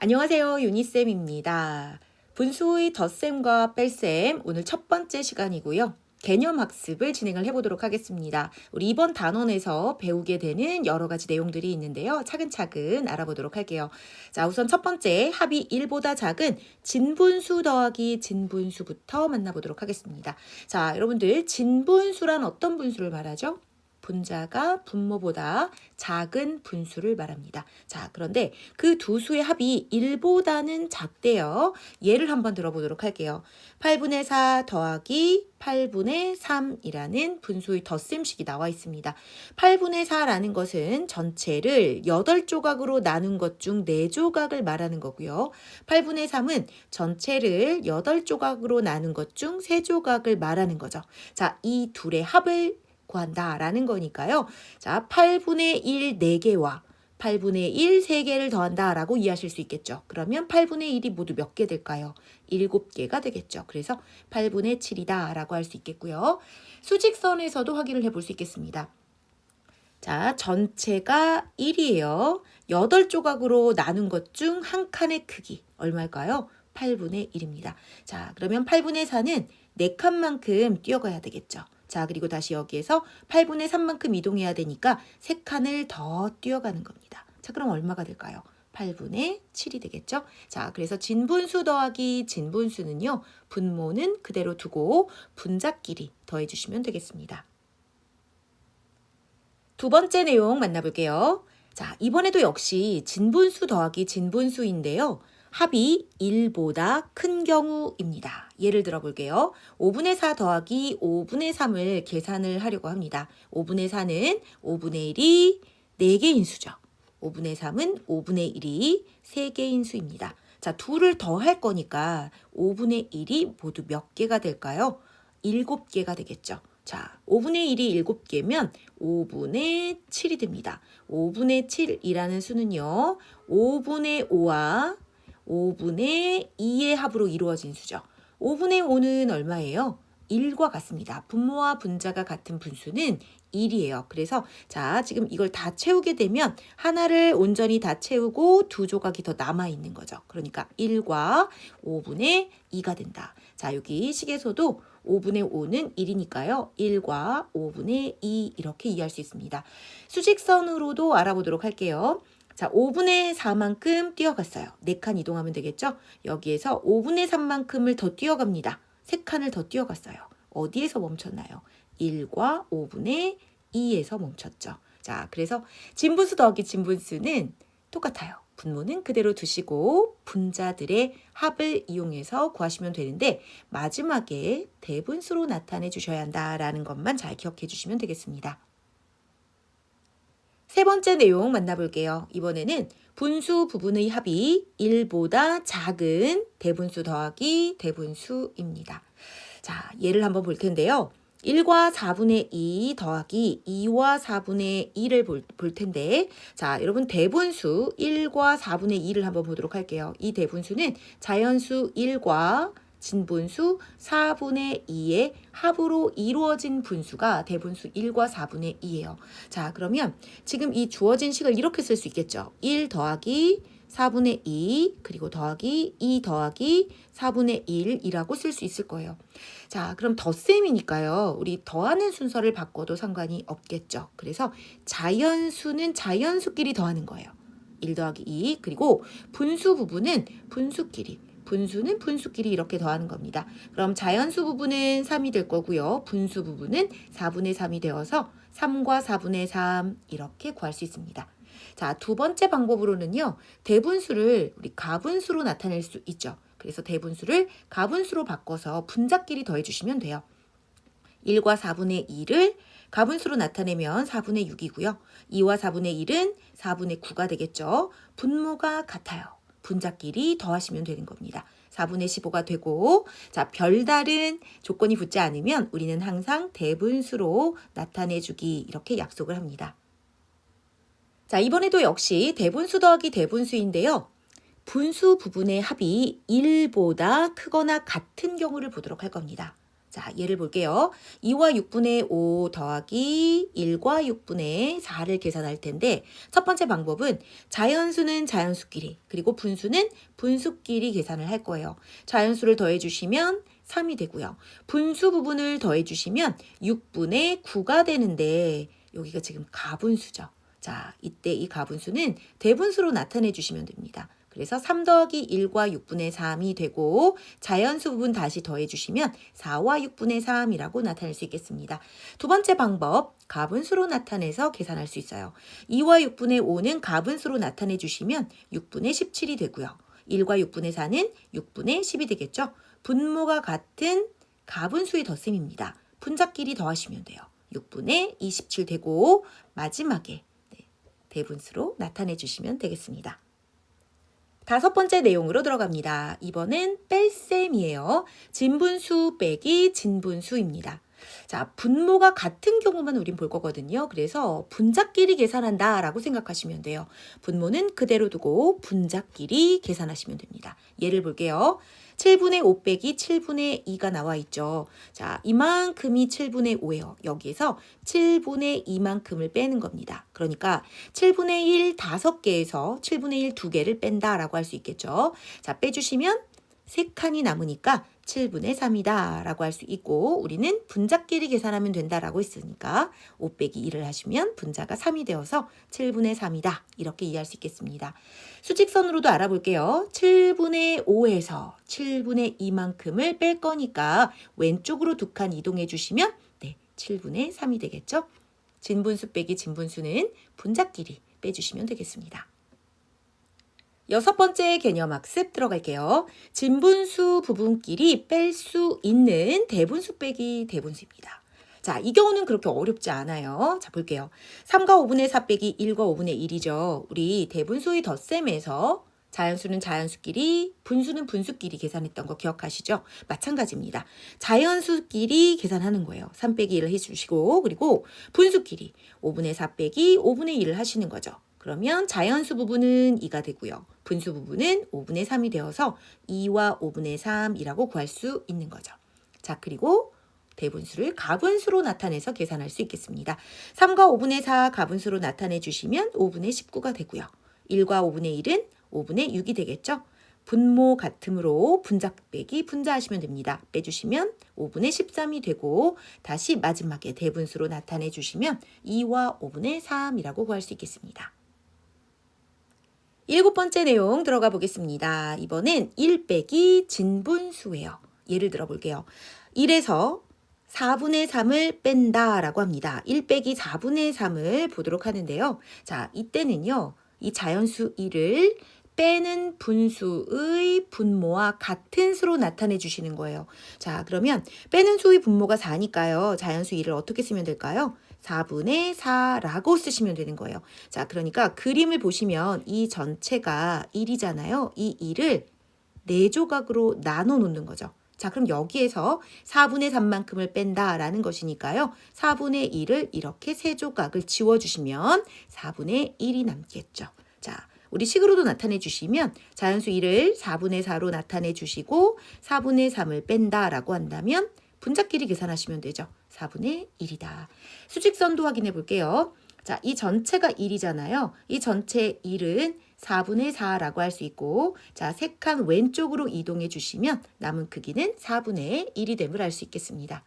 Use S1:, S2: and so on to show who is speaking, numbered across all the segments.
S1: 안녕하세요. 유니쌤입니다. 분수의 덧셈과 뺄셈 오늘 첫 번째 시간이고요. 개념 학습을 진행을 해보도록 하겠습니다. 우리 이번 단원에서 배우게 되는 여러 가지 내용들이 있는데요. 차근차근 알아보도록 할게요. 자, 우선 첫 번째 합이 1보다 작은 진분수 더하기 진분수부터 만나보도록 하겠습니다. 자, 여러분들 진분수란 어떤 분수를 말하죠? 분자가 분모보다 작은 분수를 말합니다. 자, 그런데 그 두 수의 합이 1보다는 작대요. 예를 한번 들어보도록 할게요. 8분의 4 더하기 8분의 3이라는 분수의 덧셈식이 나와 있습니다. 8분의 4라는 것은 전체를 8조각으로 나눈 것 중 4조각을 말하는 거고요. 8분의 3은 전체를 8조각으로 나눈 것 중 3조각을 말하는 거죠. 자, 이 둘의 합을 구한다라는 거니까요. 자, 8분의 1 4개와 8분의 1 3개를 더한다라고 이해하실 수 있겠죠. 그러면 8분의 1이 모두 몇 개 될까요? 7개가 되겠죠. 그래서 8분의 7이다 라고 할 수 있겠고요. 수직선에서도 확인을 해볼 수 있겠습니다. 자, 전체가 1이에요. 8조각으로 나눈 것 중 한 칸의 크기 얼마일까요? 8분의 1입니다. 자, 그러면 8분의 4는 4칸만큼 뛰어가야 되겠죠. 자, 그리고 다시 여기에서 8분의 3만큼 이동해야 되니까 3칸을 더 뛰어가는 겁니다. 자, 그럼 얼마가 될까요? 8분의 7이 되겠죠? 자, 그래서 진분수 더하기 진분수는요. 분모는 그대로 두고 분자끼리 더해주시면 되겠습니다. 두 번째 내용 만나볼게요. 자, 이번에도 역시 진분수 더하기 진분수인데요. 합이 1보다 큰 경우입니다. 예를 들어 볼게요. 5분의 4 더하기 5분의 3을 계산을 하려고 합니다. 5분의 4는 5분의 1이 4개인 수죠. 5분의 3은 5분의 1이 3개인 수입니다. 자, 둘을 더할 거니까 5분의 1이 모두 몇 개가 될까요? 7개가 되겠죠. 자, 5분의 1이 7개면 5분의 7이 됩니다. 5분의 7이라는 수는요. 5분의 5와 5분의 2의 합으로 이루어진 수죠. 5분의 5는 얼마예요? 1과 같습니다. 분모와 분자가 같은 분수는 1이에요. 그래서 자, 지금 이걸 다 채우게 되면 하나를 온전히 다 채우고 두 조각이 더 남아있는 거죠. 그러니까 1과 5분의 2가 된다. 자, 여기 식에서도 5분의 5는 1이니까요. 1과 5분의 2 이렇게 이해할 수 있습니다. 수직선으로도 알아보도록 할게요. 자, 5분의 4만큼 뛰어갔어요. 4칸 이동하면 되겠죠? 여기에서 5분의 3만큼을 더 뛰어갑니다. 3칸을 더 뛰어갔어요. 어디에서 멈췄나요? 1과 5분의 2에서 멈췄죠. 자, 그래서 진분수 더하기 진분수는 똑같아요. 분모는 그대로 두시고 분자들의 합을 이용해서 구하시면 되는데 마지막에 대분수로 나타내 주셔야 한다라는 것만 잘 기억해 주시면 되겠습니다. 세 번째 내용 만나볼게요. 이번에는 분수 부분의 합이 1보다 작은 대분수 더하기 대분수입니다. 자, 예를 한번 볼 텐데요. 1과 4분의 2 더하기 2와 4분의 2를 볼 텐데 자, 여러분 대분수 1과 4분의 2를 한번 보도록 할게요. 이 대분수는 자연수 1과 진분수 4분의 2의 합으로 이루어진 분수가 대분수 1과 4분의 2예요. 자, 그러면 지금 이 주어진 식을 이렇게 쓸 수 있겠죠. 1 더하기 4분의 2 그리고 더하기 2 더하기 4분의 1이라고 쓸 수 있을 거예요. 자, 그럼 덧셈이니까요. 우리 더하는 순서를 바꿔도 상관이 없겠죠. 그래서 자연수는 자연수끼리 더하는 거예요. 1 더하기 2 그리고 분수 부분은 분수끼리 분수는 분수끼리 이렇게 더하는 겁니다. 그럼 자연수 부분은 3이 될 거고요. 분수 부분은 4분의 3이 되어서 3과 4분의 3 이렇게 구할 수 있습니다. 자, 두 번째 방법으로는요. 대분수를 우리 가분수로 나타낼 수 있죠. 그래서 대분수를 가분수로 바꿔서 분자끼리 더해주시면 돼요. 1과 4분의 2를 가분수로 나타내면 4분의 6이고요. 2와 4분의 1은 4분의 9가 되겠죠. 분모가 같아요. 분자끼리 더하시면 되는 겁니다. 4분의 15가 되고 자, 별다른 조건이 붙지 않으면 우리는 항상 대분수로 나타내주기 이렇게 약속을 합니다. 자, 이번에도 역시 대분수 더하기 대분수인데요. 분수 부분의 합이 1보다 크거나 같은 경우를 보도록 할 겁니다. 자, 예를 볼게요. 2와 6분의 5 더하기 1과 6분의 4를 계산할 텐데 첫 번째 방법은 자연수는 자연수끼리 그리고 분수는 분수끼리 계산을 할 거예요. 자연수를 더해주시면 3이 되고요. 분수 부분을 더해주시면 6분의 9가 되는데 여기가 지금 가분수죠. 자, 이때 이 가분수는 대분수로 나타내 주시면 됩니다. 그래서 3 더하기 1과 6분의 3이 되고 자연수 부분 다시 더해주시면 4와 6분의 3이라고 나타낼 수 있겠습니다. 두 번째 방법, 가분수로 나타내서 계산할 수 있어요. 2와 6분의 5는 가분수로 나타내 주시면 6분의 17이 되고요. 1과 6분의 4는 6분의 10이 되겠죠. 분모가 같은 가분수의 덧셈입니다. 분자끼리 더하시면 돼요. 6분의 27 되고 마지막에 대분수로 나타내 주시면 되겠습니다. 다섯 번째 내용으로 들어갑니다. 이번엔 뺄셈이에요. 진분수 빼기 진분수입니다. 자, 분모가 같은 경우만 우린 볼 거거든요. 그래서 분자끼리 계산한다 라고 생각하시면 돼요. 분모는 그대로 두고 분자끼리 계산하시면 됩니다. 예를 볼게요. 7분의 5 빼기 7분의 2가 나와 있죠. 자, 이만큼이 7분의 5예요. 여기에서 7분의 2만큼을 빼는 겁니다. 그러니까 7분의 1 5개에서 7분의 1 2개를 뺀다라고 할 수 있겠죠. 자, 빼주시면 3칸이 남으니까 7분의 3이다 라고 할 수 있고 우리는 분자끼리 계산하면 된다라고 했으니까 5 빼기 2를 하시면 분자가 3이 되어서 7분의 3이다 이렇게 이해할 수 있겠습니다. 수직선으로도 알아볼게요. 7분의 5에서 7분의 2만큼을 뺄 거니까 왼쪽으로 2칸 이동해 주시면 7분의 3이 되겠죠. 진분수 빼기 진분수는 분자끼리 빼주시면 되겠습니다. 여섯 번째 개념 학습 들어갈게요. 진분수 부분끼리 뺄 수 있는 대분수 빼기 대분수입니다. 자, 이 경우는 그렇게 어렵지 않아요. 자, 볼게요. 3과 5분의 4 빼기 1과 5분의 1이죠. 우리 대분수의 덧셈에서 자연수는 자연수끼리, 분수는 분수끼리 계산했던 거 기억하시죠? 마찬가지입니다. 자연수끼리 계산하는 거예요. 3 빼기 1을 해주시고 그리고 분수끼리 5분의 4 빼기 5분의 1을 하시는 거죠. 그러면 자연수 부분은 2가 되고요. 분수 부분은 5분의 3이 되어서 2와 5분의 3이라고 구할 수 있는 거죠. 자, 그리고 대분수를 가분수로 나타내서 계산할 수 있겠습니다. 3과 5분의 4 가분수로 나타내 주시면 5분의 19가 되고요. 1과 5분의 1은 5분의 6이 되겠죠. 분모 같음으로 분자 빼기 분자하시면 됩니다. 빼주시면 5분의 13이 되고 다시 마지막에 대분수로 나타내 주시면 2와 5분의 3이라고 구할 수 있겠습니다. 일곱 번째 내용 들어가 보겠습니다. 이번엔 1 빼기 진분수예요. 예를 들어 볼게요. 1에서 4분의 3을 뺀다 라고 합니다. 1 빼기 4분의 3을 보도록 하는데요. 자, 이때는요. 이 자연수 1을 빼는 분수의 분모와 같은 수로 나타내 주시는 거예요. 자, 그러면 빼는 수의 분모가 4니까요. 자연수 1을 어떻게 쓰면 될까요? 4분의 4라고 쓰시면 되는 거예요. 자, 그러니까 그림을 보시면 이 전체가 1이잖아요. 이 1을 4조각으로 나눠 놓는 거죠. 자, 그럼 여기에서 4분의 3만큼을 뺀다라는 것이니까요. 4분의 1을 이렇게 3조각을 지워주시면 4분의 1이 남겠죠. 자, 우리 식으로도 나타내 주시면 자연수 1을 4분의 4로 나타내 주시고 4분의 3을 뺀다라고 한다면 분자끼리 계산하시면 되죠. 4분의 1이다. 수직선도 확인해 볼게요. 자, 이 전체가 1이잖아요. 이 전체 1은 4분의 4라고 할 수 있고 자, 3칸 왼쪽으로 이동해 주시면 남은 크기는 4분의 1이 됨을 알 수 있겠습니다.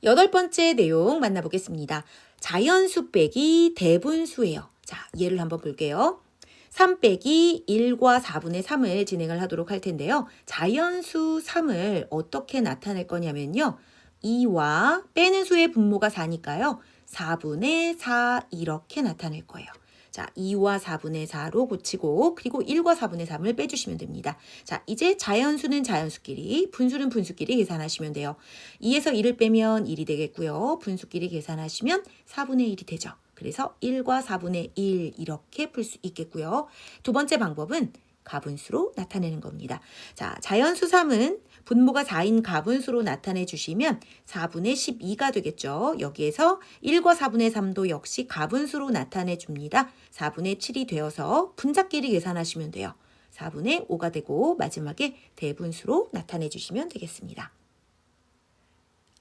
S1: 여덟 번째 내용 만나보겠습니다. 자연수 빼기 대분수예요. 자, 예를 한번 볼게요. 3 빼기 1과 4분의 3을 진행을 하도록 할 텐데요. 자연수 3을 어떻게 나타낼 거냐면요. 2와 빼는 수의 분모가 4니까요. 4분의 4 이렇게 나타낼 거예요. 자, 2와 4분의 4로 고치고 그리고 1과 4분의 3을 빼주시면 됩니다. 자, 이제 자연수는 자연수끼리, 분수는 분수끼리 계산하시면 돼요. 2에서 1을 빼면 1이 되겠고요. 분수끼리 계산하시면 4분의 1이 되죠. 그래서 1과 4분의 1 이렇게 풀 수 있겠고요. 두 번째 방법은 가분수로 나타내는 겁니다. 자, 자연수 3은 분모가 4인 가분수로 나타내 주시면 4분의 12가 되겠죠. 여기에서 1과 4분의 3도 역시 가분수로 나타내 줍니다. 4분의 7이 되어서 분자끼리 계산하시면 돼요. 4분의 5가 되고 마지막에 대분수로 나타내 주시면 되겠습니다.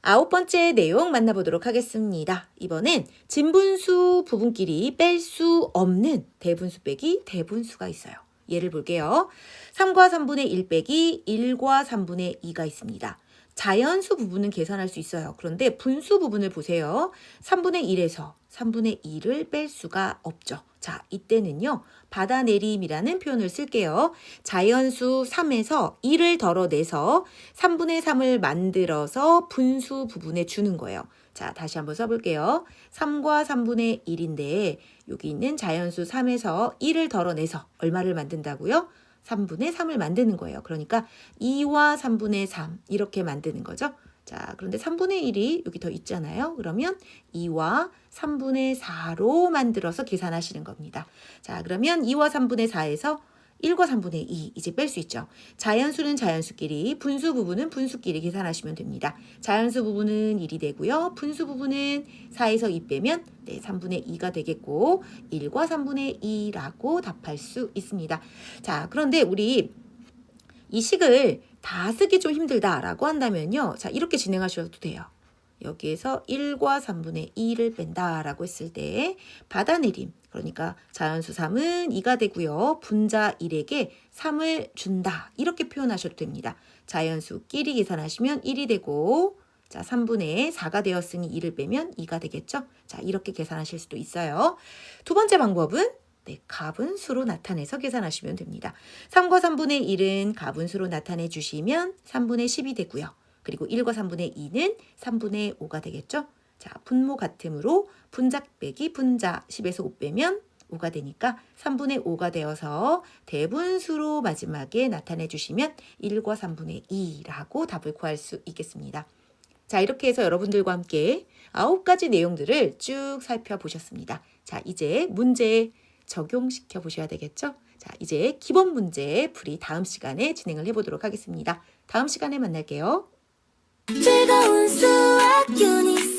S1: 9번째 내용 만나보도록 하겠습니다. 이번엔 진분수 부분끼리 뺄 수 없는 대분수 빼기 대분수가 있어요. 예를 볼게요. 3과 3분의 1 빼기 1과 3분의 2가 있습니다. 자연수 부분은 계산할 수 있어요. 그런데 분수 부분을 보세요. 3분의 1에서 3분의 2를 뺄 수가 없죠. 자, 이때는요. 받아내림이라는 표현을 쓸게요. 자연수 3에서 1을 덜어내서 3분의 3을 만들어서 분수 부분에 주는 거예요. 자, 다시 한번 써볼게요. 3과 3분의 1인데 여기 있는 자연수 3에서 1을 덜어내서 얼마를 만든다고요? 3분의 3을 만드는 거예요. 그러니까 2와 3분의 3 이렇게 만드는 거죠. 자, 그런데 3분의 1이 여기 더 있잖아요. 그러면 2와 3분의 4로 만들어서 계산하시는 겁니다. 자, 그러면 2와 3분의 4에서 1과 3분의 2 이제 뺄 수 있죠. 자연수는 자연수끼리, 분수 부분은 분수끼리 계산하시면 됩니다. 자연수 부분은 1이 되고요. 분수 부분은 4에서 2 빼면 3분의 2가 되겠고 1과 3분의 2라고 답할 수 있습니다. 자, 그런데 우리 이 식을 다 쓰기 좀 힘들다라고 한다면요. 자, 이렇게 진행하셔도 돼요. 여기에서 1과 3분의 2를 뺀다라고 했을 때 받아내림. 그러니까 자연수 3은 2가 되고요. 분자 1에게 3을 준다. 이렇게 표현하셔도 됩니다. 자연수끼리 계산하시면 1이 되고 자, 3분의 4가 되었으니 2를 빼면 2가 되겠죠. 자, 이렇게 계산하실 수도 있어요. 두 번째 방법은 가분수로 나타내서 계산하시면 됩니다. 3과 3분의 1은 가분수로 나타내 주시면 3분의 10이 되고요. 그리고 1과 3분의 2는 3분의 5가 되겠죠. 자, 분모 같음으로 분자 빼기 분자 10에서 5 빼면 5가 되니까 3분의 5가 되어서 대분수로 마지막에 나타내 주시면 1과 3분의 2라고 답을 구할 수 있겠습니다. 자, 이렇게 해서 여러분들과 함께 9가지 내용들을 쭉 살펴보셨습니다. 자, 이제 문제 적용시켜 보셔야 되겠죠? 자, 이제 기본 문제 풀이 다음 시간에 진행을 해보도록 하겠습니다. 다음 시간에 만날게요.
S2: 즐거운 수학 유닛